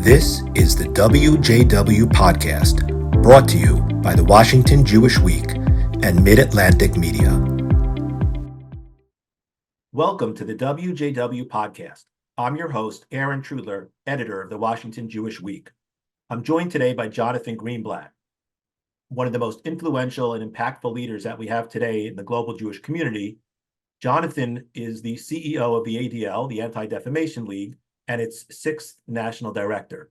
This is the WJW podcast, brought to you by the Washington Jewish Week and Mid-Atlantic Media. Welcome to the WJW podcast. I'm your host, Aaron Trudler, editor of the Washington Jewish Week. I'm joined today by Jonathan Greenblatt, one of the most influential and impactful leaders that we have today in the global Jewish community. Jonathan is the CEO of the ADL, the Anti-Defamation League, and its sixth national director.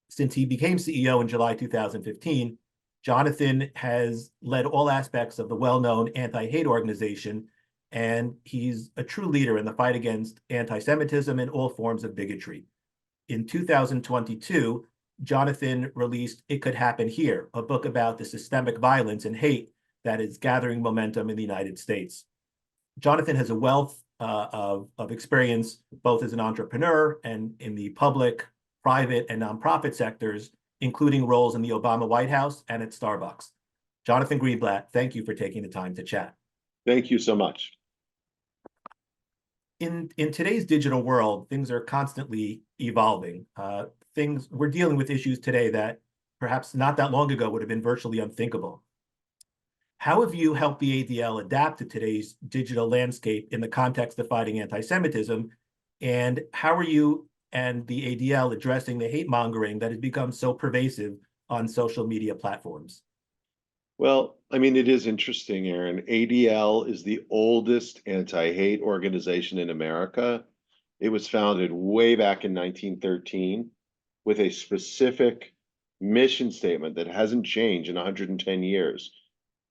Since he became CEO in July 2015, Jonathan has led all aspects of the well-known anti-hate organization, and he's a true leader in the fight against anti-Semitism and all forms of bigotry. In 2022, Jonathan released It Could Happen Here, a book about the systemic violence and hate that is gathering momentum in the United States. Jonathan has a wealth of experience, both as an entrepreneur and in the public, private, and nonprofit sectors, including roles in the Obama White House and at Starbucks. Jonathan Greenblatt, thank you for taking the time to chat. Thank you so much. In today's digital world, things are constantly evolving. We're dealing with issues today that perhaps not that long ago would have been virtually unthinkable. How have you helped the ADL adapt to today's digital landscape in the context of fighting anti-Semitism? And how are you and the ADL addressing the hate mongering that has become so pervasive on social media platforms? Well, I mean, it is interesting, Aaron. ADL is the oldest anti-hate organization in America. It was founded way back in 1913 with a specific mission statement that hasn't changed in 110 years,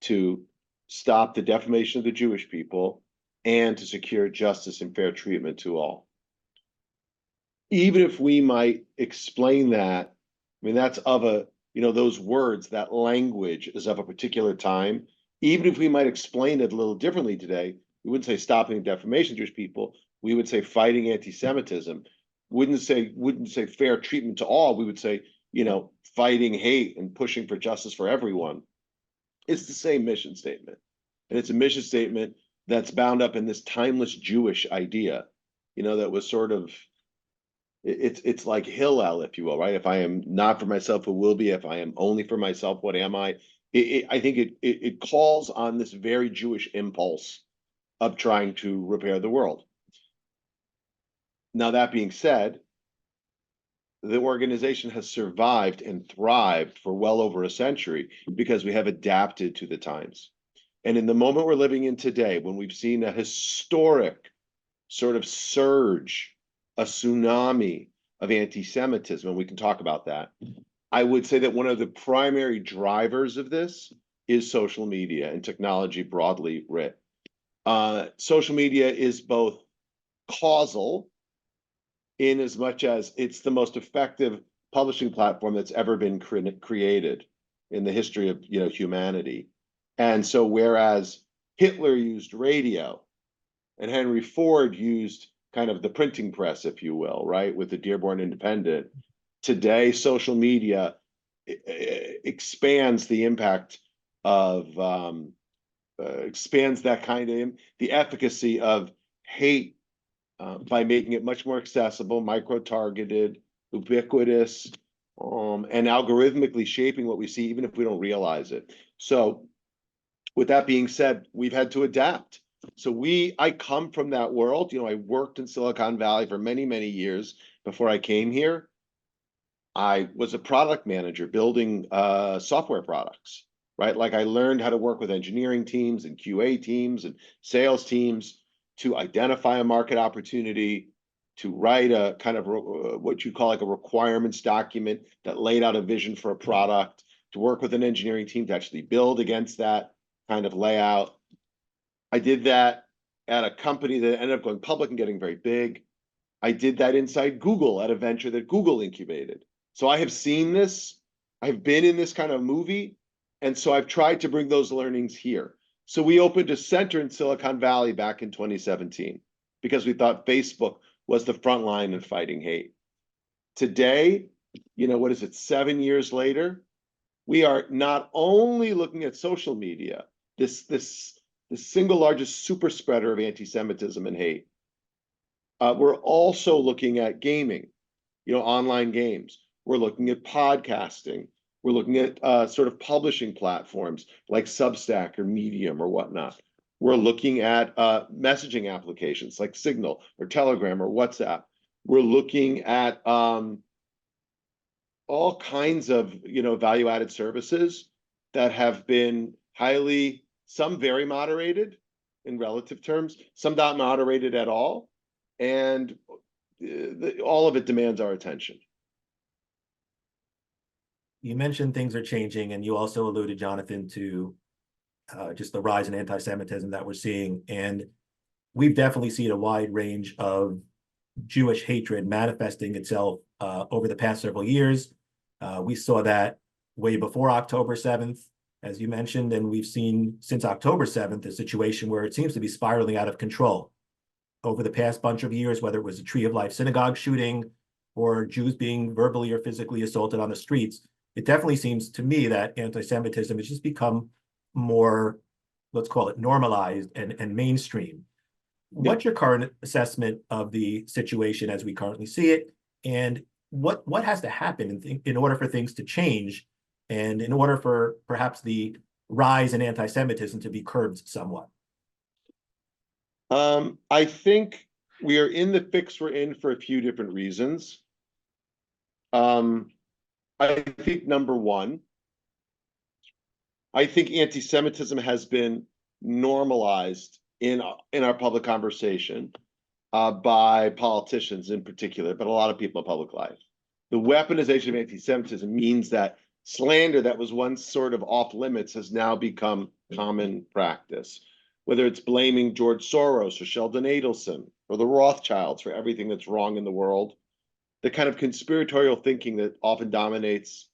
to stop the defamation of the Jewish people and to secure justice and fair treatment to all. Even if we might explain that, I mean, that's of a, those words, that language is of a particular time. Even if we might explain it a little differently today, we wouldn't say stopping defamation of Jewish people. We would say fighting anti-Semitism. Wouldn't say fair treatment to all. We would say, fighting hate and pushing for justice for everyone. It's the same mission statement. And it's a mission statement that's bound up in this timeless Jewish idea, that was sort of, it's like Hillel, if you will, right? If I am not for myself, who will be? If I am only for myself, what am I? I think it calls on this very Jewish impulse of trying to repair the world. Now, that being said, the organization has survived and thrived for well over a century because we have adapted to the times. And in the moment we're living in today, when we've seen a historic sort of surge, a tsunami of anti-Semitism, and we can talk about that, I would say that one of the primary drivers of this is social media and technology broadly writ. Social media is both causal, in as much as it's the most effective publishing platform that's ever been created in the history of humanity. And so whereas Hitler used radio and Henry Ford used kind of the printing press, if you will, right, with the Dearborn Independent, today social media expands the impact of, expands that kind of, the efficacy of hate by making it much more accessible, micro-targeted, ubiquitous, and algorithmically shaping what we see, even if we don't realize it. So with that being said, we've had to adapt. So I come from that world. I worked in Silicon Valley for many, many years before I came here. I was a product manager building software products, right? Like I learned how to work with engineering teams and QA teams and sales teams to identify a market opportunity, to write a kind of what you call like a requirements document that laid out a vision for a product, to work with an engineering team to actually build against that kind of layout. I did that at a company that ended up going public and getting very big. I did that inside Google at a venture that Google incubated. So I have seen this. I've been in this kind of movie. And so I've tried to bring those learnings here. So we opened a center in Silicon Valley back in 2017 because we thought Facebook was the front line in fighting hate. Today, what is it, 7 years later, we are not only looking at social media, this single largest super spreader of anti-Semitism and hate. We're also looking at gaming. online games. We're looking at podcasting. We're looking at sort of publishing platforms like Substack or Medium or whatnot. We're looking at messaging applications like Signal or Telegram or WhatsApp. We're looking at all kinds of value-added services that have been some very moderated in relative terms, some not moderated at all, and all of it demands our attention. You mentioned things are changing, and you also alluded, Jonathan, to just the rise in anti-Semitism that we're seeing. And we've definitely seen a wide range of Jewish hatred manifesting itself over the past several years. We saw that way before October 7th, as you mentioned, and we've seen since October 7th a situation where it seems to be spiraling out of control over the past bunch of years, whether it was a Tree of Life synagogue shooting or Jews being verbally or physically assaulted on the streets. It definitely seems to me that anti-Semitism has just become more, let's call it, normalized and mainstream. What's your current assessment of the situation as we currently see it? And what has to happen in order for things to change and in order for perhaps the rise in anti-Semitism to be curbed somewhat? I think we are in the fix we're in for a few different reasons. I think number one, I think anti-Semitism has been normalized in our public conversation by politicians in particular, but a lot of people in public life. The weaponization of anti-Semitism means that slander that was once sort of off limits has now become common practice. Whether it's blaming George Soros or Sheldon Adelson or the Rothschilds for everything that's wrong in the world, the kind of conspiratorial thinking that often dominates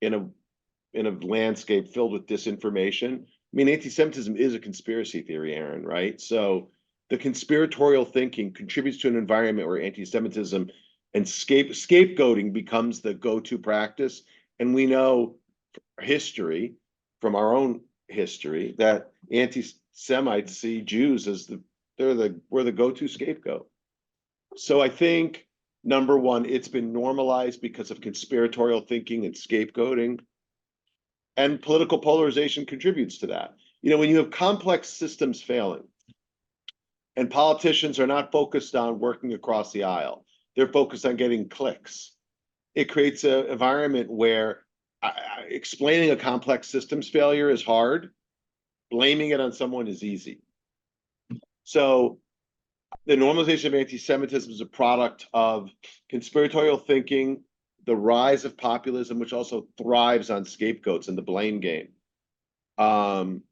in a landscape filled with disinformation. I mean, anti-Semitism is a conspiracy theory, Aaron, right? So the conspiratorial thinking contributes to an environment where anti-Semitism and scapegoating becomes the go-to practice. And we know history from our own history that anti-Semites see Jews as we're the go-to scapegoat. So I think number one, it's been normalized because of conspiratorial thinking and scapegoating. And political polarization contributes to that. When you have complex systems failing and politicians are not focused on working across the aisle, they're focused on getting clicks. It creates an environment where explaining a complex systems failure is hard. Blaming it on someone is easy. So the normalization of anti-Semitism is a product of conspiratorial thinking, the rise of populism, which also thrives on scapegoats and the blame game. And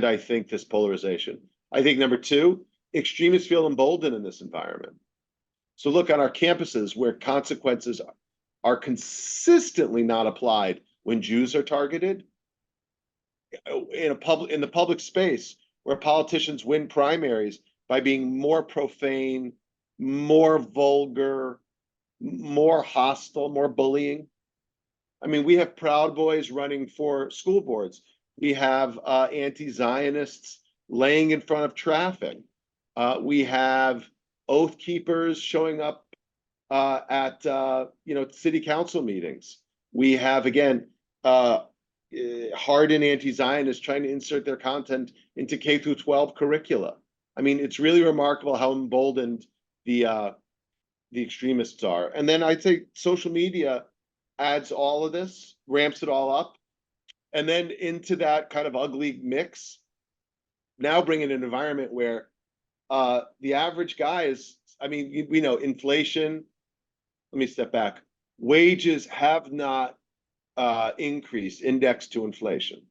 I think this polarization. I think number two, extremists feel emboldened in this environment. So look, on our campuses where consequences are consistently not applied when Jews are targeted, in the public space where politicians win primaries by being more profane, more vulgar, more hostile, more bullying. I mean, we have Proud Boys running for school boards. We have anti-Zionists laying in front of traffic. We have Oath Keepers showing up at city council meetings. We have, again, hardened anti-Zionists trying to insert their content into K through 12 curricula. I mean, it's really remarkable how emboldened the extremists are. And then I'd say social media adds all of this, ramps it all up. And then into that kind of ugly mix, now bringing an environment where the average guy is, I mean, we know inflation. Let me step back. Wages have not increased, indexed to inflation.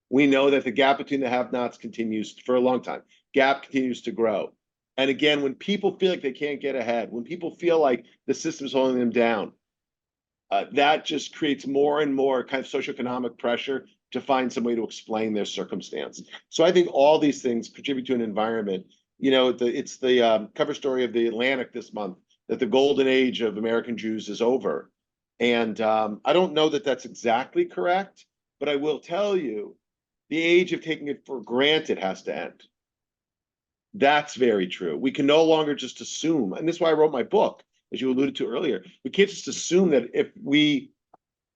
We know that the gap between the have-nots continues for a long time. Gap continues to grow. And again, when people feel like they can't get ahead, when people feel like the system's holding them down, that just creates more and more kind of socioeconomic pressure to find some way to explain their circumstance. So I think all these things contribute to an environment. It's the cover story of the Atlantic this month that the golden age of American Jews is over. And I don't know that that's exactly correct, but I will tell you, the age of taking it for granted has to end. That's very true. We can no longer just assume, and this is why I wrote my book. as you alluded to earlier. We can't just assume that if we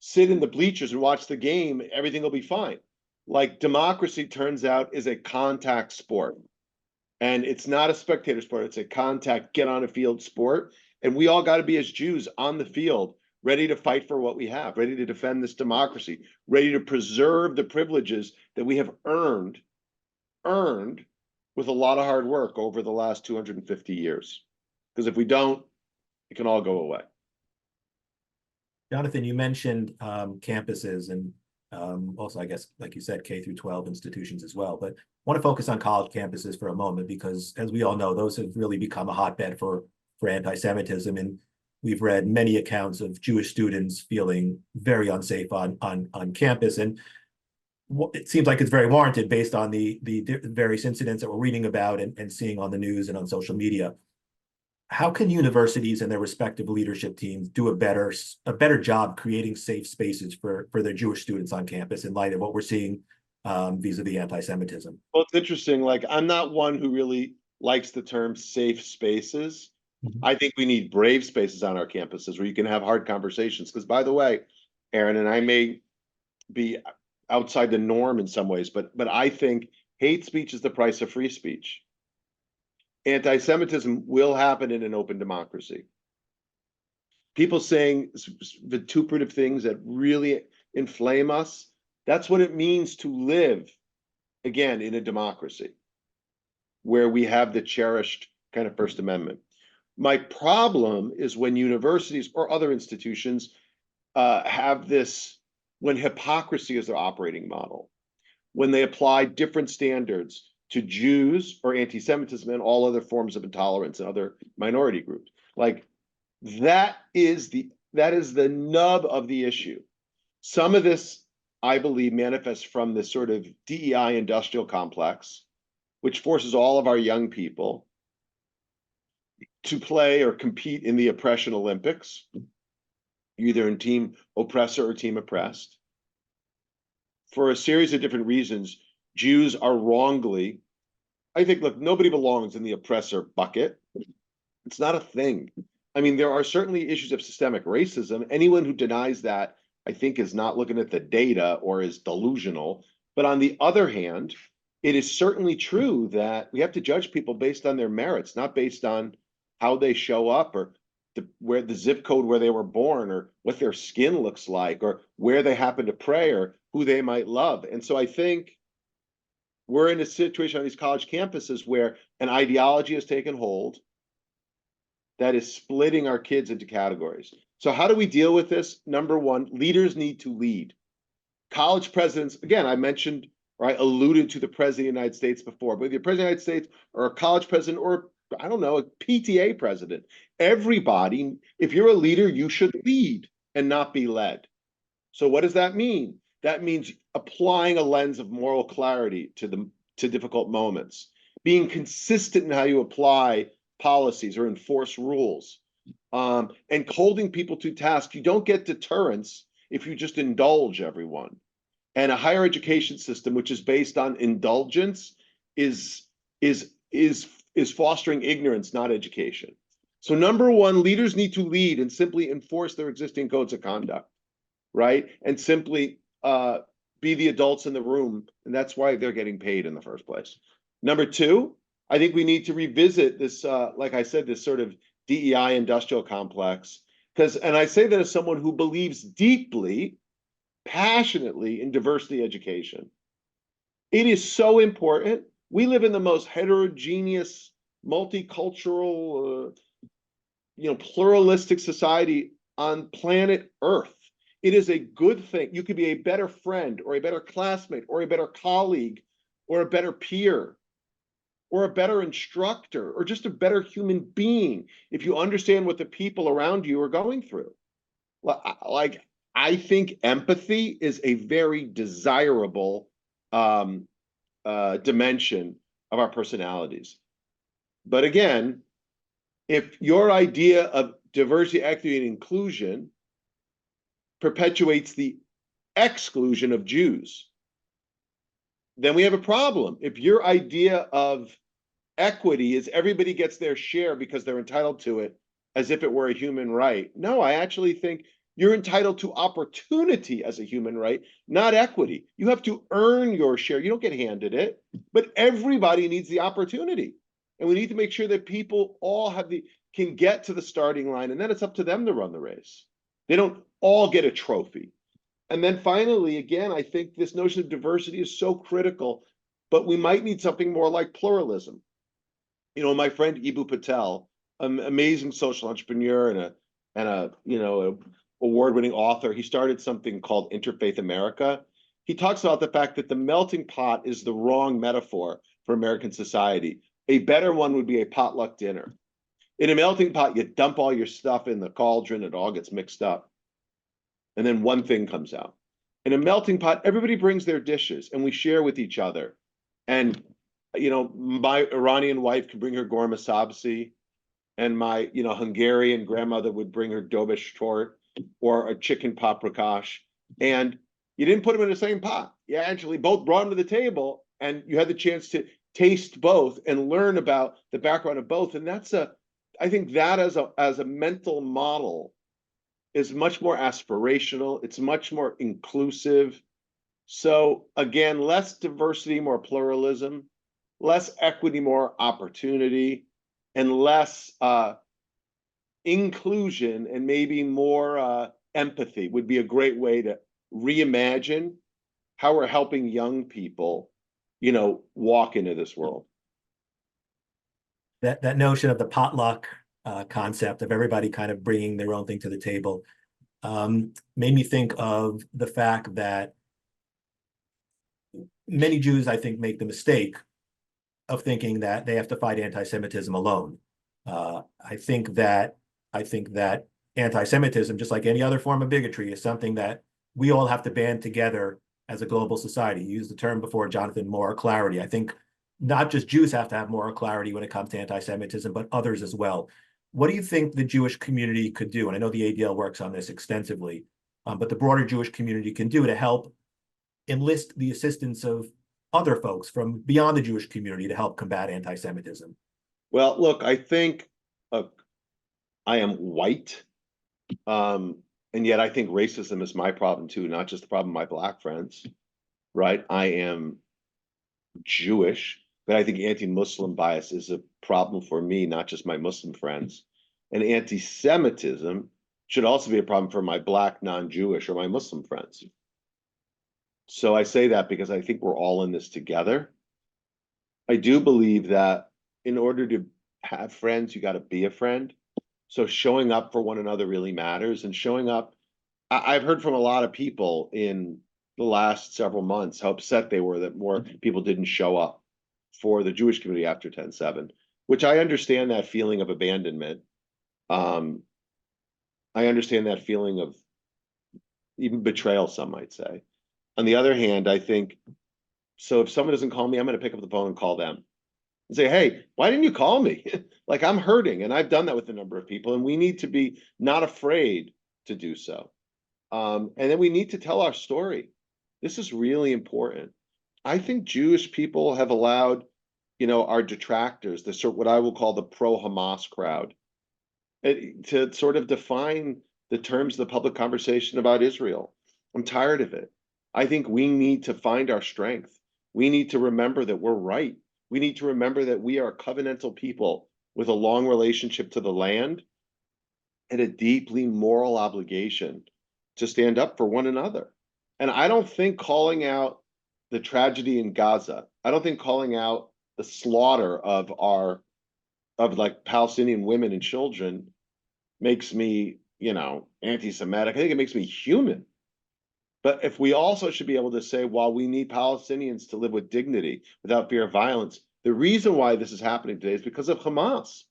sit in the bleachers and watch the game, everything will be fine. Like, democracy, turns out, is a contact sport. And it's not a spectator sport, it's a contact, get on a field sport. And we all got to be, as Jews, on the field, ready to fight for what we have, ready to defend this democracy, ready to preserve the privileges that we have earned with a lot of hard work over the last 250 years. Because if we don't, it can all go away. Jonathan, you mentioned campuses and also, I guess, like you said, K through 12 institutions as well. But I want to focus on college campuses for a moment, because as we all know, those have really become a hotbed for anti-Semitism. And we've read many accounts of Jewish students feeling very unsafe on campus. And it seems like it's very warranted based on the various incidents that we're reading about and seeing on the news and on social media. How can universities and their respective leadership teams do a better job creating safe spaces for their Jewish students on campus in light of what we're seeing vis-a-vis anti-Semitism? Well, it's interesting. Like, I'm not one who really likes the term safe spaces. I think we need brave spaces on our campuses where you can have hard conversations. Because, by the way, Aaron, and I may be outside the norm in some ways, but I think hate speech is the price of free speech. Anti-Semitism will happen in an open democracy. People saying vituperative things that really inflame us, that's what it means to live, again, in a democracy where we have the cherished kind of First Amendment. My problem is when universities or other institutions have this, when hypocrisy is their operating model, when they apply different standards to Jews or anti-Semitism and all other forms of intolerance and other minority groups. Like, that is the nub of the issue. Some of this, I believe, manifests from this sort of DEI industrial complex, which forces all of our young people to play or compete in the oppression Olympics, either in team oppressor or team oppressed. For a series of different reasons, Jews are wrongly, I think, look, nobody belongs in the oppressor bucket. It's not a thing. I mean, there are certainly issues of systemic racism. Anyone who denies that, I think, is not looking at the data or is delusional. But on the other hand, it is certainly true that we have to judge people based on their merits, not based on how they show up or where the zip code where they were born or what their skin looks like or where they happen to pray or who they might love. And so I think we're in a situation on these college campuses where an ideology has taken hold that is splitting our kids into categories. So how do we deal with this? Number one, leaders need to lead. College presidents, again, I mentioned, or I alluded to the president of the United States before, but whether you're president of the United States or a college president or, I don't know, a PTA president, everybody, if you're a leader, you should lead and not be led. So what does that mean? That means applying a lens of moral clarity to difficult moments, being consistent in how you apply policies or enforce rules, and holding people to task. You don't get deterrence if you just indulge everyone. And a higher education system, which is based on indulgence, is fostering ignorance, not education. So number one, leaders need to lead and simply enforce their existing codes of conduct, right? And simply be the adults in the room, and that's why they're getting paid in the first place. Number two, I think we need to revisit this, like I said, this sort of DEI industrial complex, and I say that as someone who believes deeply, passionately in diversity education. It is so important. We live in the most heterogeneous, multicultural, pluralistic society on planet Earth. It is a good thing. You could be a better friend or a better classmate or a better colleague or a better peer or a better instructor or just a better human being if you understand what the people around you are going through. Like, I think empathy is a very desirable dimension of our personalities. But again, if your idea of diversity, equity, and inclusion perpetuates the exclusion of Jews, then we have a problem. If your idea of equity is everybody gets their share because they're entitled to it, as if it were a human right. No, I actually think you're entitled to opportunity as a human right, not equity. You have to earn your share. You don't get handed it, but everybody needs the opportunity. And we need to make sure that people all can get to the starting line, and then it's up to them to run the race. They don't all get a trophy. And then finally, again, I think this notion of diversity is so critical, but we might need something more like pluralism. My friend Ibu Patel, an amazing social entrepreneur and a award-winning author, he started something called Interfaith America. He talks about the fact that the melting pot is the wrong metaphor for American society. A better one would be a potluck dinner. In a melting pot, you dump all your stuff in the cauldron, it all gets mixed up. And then one thing comes out. In a melting pot, everybody brings their dishes and we share with each other. And, my Iranian wife could bring her ghormeh sabzi, and my, Hungarian grandmother would bring her dobish tort or a chicken paprikash. And you didn't put them in the same pot. You actually both brought them to the table and you had the chance to taste both and learn about the background of both. And I think that as a mental model is much more aspirational. It's much more inclusive. So again, less diversity, more pluralism, less equity, more opportunity, and less inclusion and maybe more empathy would be a great way to reimagine how we're helping young people, walk into this world. That notion of the potluck concept of everybody kind of bringing their own thing to the table made me think of the fact that many Jews, I think, make the mistake of thinking that they have to fight anti-Semitism alone. I think that anti-Semitism, just like any other form of bigotry, is something that we all have to band together as a global society. You used the term before, Jonathan, moral clarity. I think not just Jews have to have moral clarity when it comes to anti-Semitism, but others as well. What do you think the Jewish community could do? And I know the ADL works on this extensively, but the broader Jewish community can do to help enlist the assistance of other folks from beyond the Jewish community to help combat anti-Semitism? Well, look, I think I am white, and yet I think racism is my problem too, not just the problem of my Black friends, right? I am Jewish, but I think anti-Muslim bias is a problem for me, not just my Muslim friends. And anti-Semitism should also be a problem for my Black, non-Jewish, or my Muslim friends. So I say that because I think we're all in this together. I do believe that in order to have friends, you got to be a friend. So showing up for one another really matters. And showing up, I've heard from a lot of people in the last several months how upset they were that more people didn't show up for the Jewish community after 10/7, which I understand that feeling of abandonment. I understand that feeling of even betrayal, some might say. On the other hand, I think, so if someone doesn't call me, I'm going to pick up the phone and call them and say, hey, why didn't you call me? Like, I'm hurting. And I've done that with a number of people, and we need to be not afraid to do so. And then we need to tell our story. This is really important. I think Jewish people have allowed, our detractors, the sort what I will call the pro-Hamas crowd, to sort of define the terms of the public conversation about Israel. I'm tired of it. I think we need to find our strength. We need to remember that we're right. We need to remember that we are a covenantal people with a long relationship to the land and a deeply moral obligation to stand up for one another. And I don't think calling out the tragedy in Gaza, I don't think calling out the slaughter of like Palestinian women and children makes me, anti-Semitic. I think it makes me human. But if we also should be able to say, while we need Palestinians to live with dignity, without fear of violence, the reason why this is happening today is because of Hamas.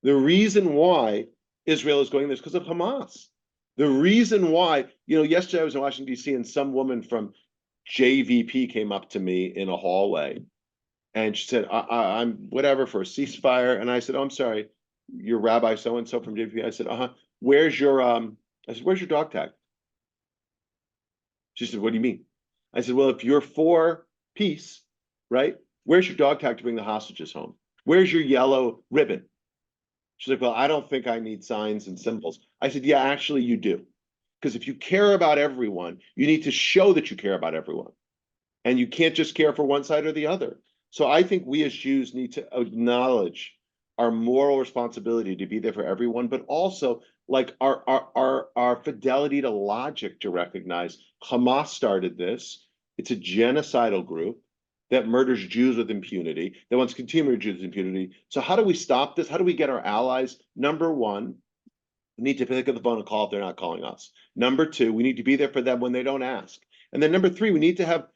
The reason why Israel is going there is because of Hamas. The reason why, yesterday I was in Washington, D.C., and some woman from JVP came up to me in a hallway. And she said, I'm whatever for a ceasefire. And I said, oh, I'm sorry, you're Rabbi so-and-so from JVP. I said, where's your dog tag? She said, what do you mean? I said, well, if you're for peace, right, where's your dog tag to bring the hostages home? Where's your yellow ribbon? She's like, well, I don't think I need signs and symbols. I said, yeah, actually you do. Because if you care about everyone, you need to show that you care about everyone. And you can't just care for one side or the other. So I think we as Jews need to acknowledge our moral responsibility to be there for everyone, but also like our fidelity to logic to recognize Hamas started this. It's a genocidal group that murders Jews with impunity, that wants to continue to murder Jews with impunity. So how do we stop this? How do we get our allies? Number one, we need to pick up the phone and call if they're not calling us. Number two, we need to be there for them when they don't ask. And then number three, we need to have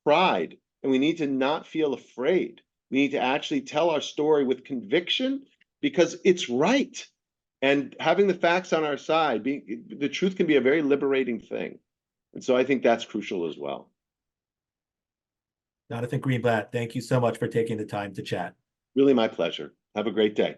pride, and we need to not feel afraid. We need to actually tell our story with conviction because it's right. And having the facts on our side, the truth can be a very liberating thing. And so I think that's crucial as well. Jonathan Greenblatt, thank you so much for taking the time to chat. Really my pleasure. Have a great day.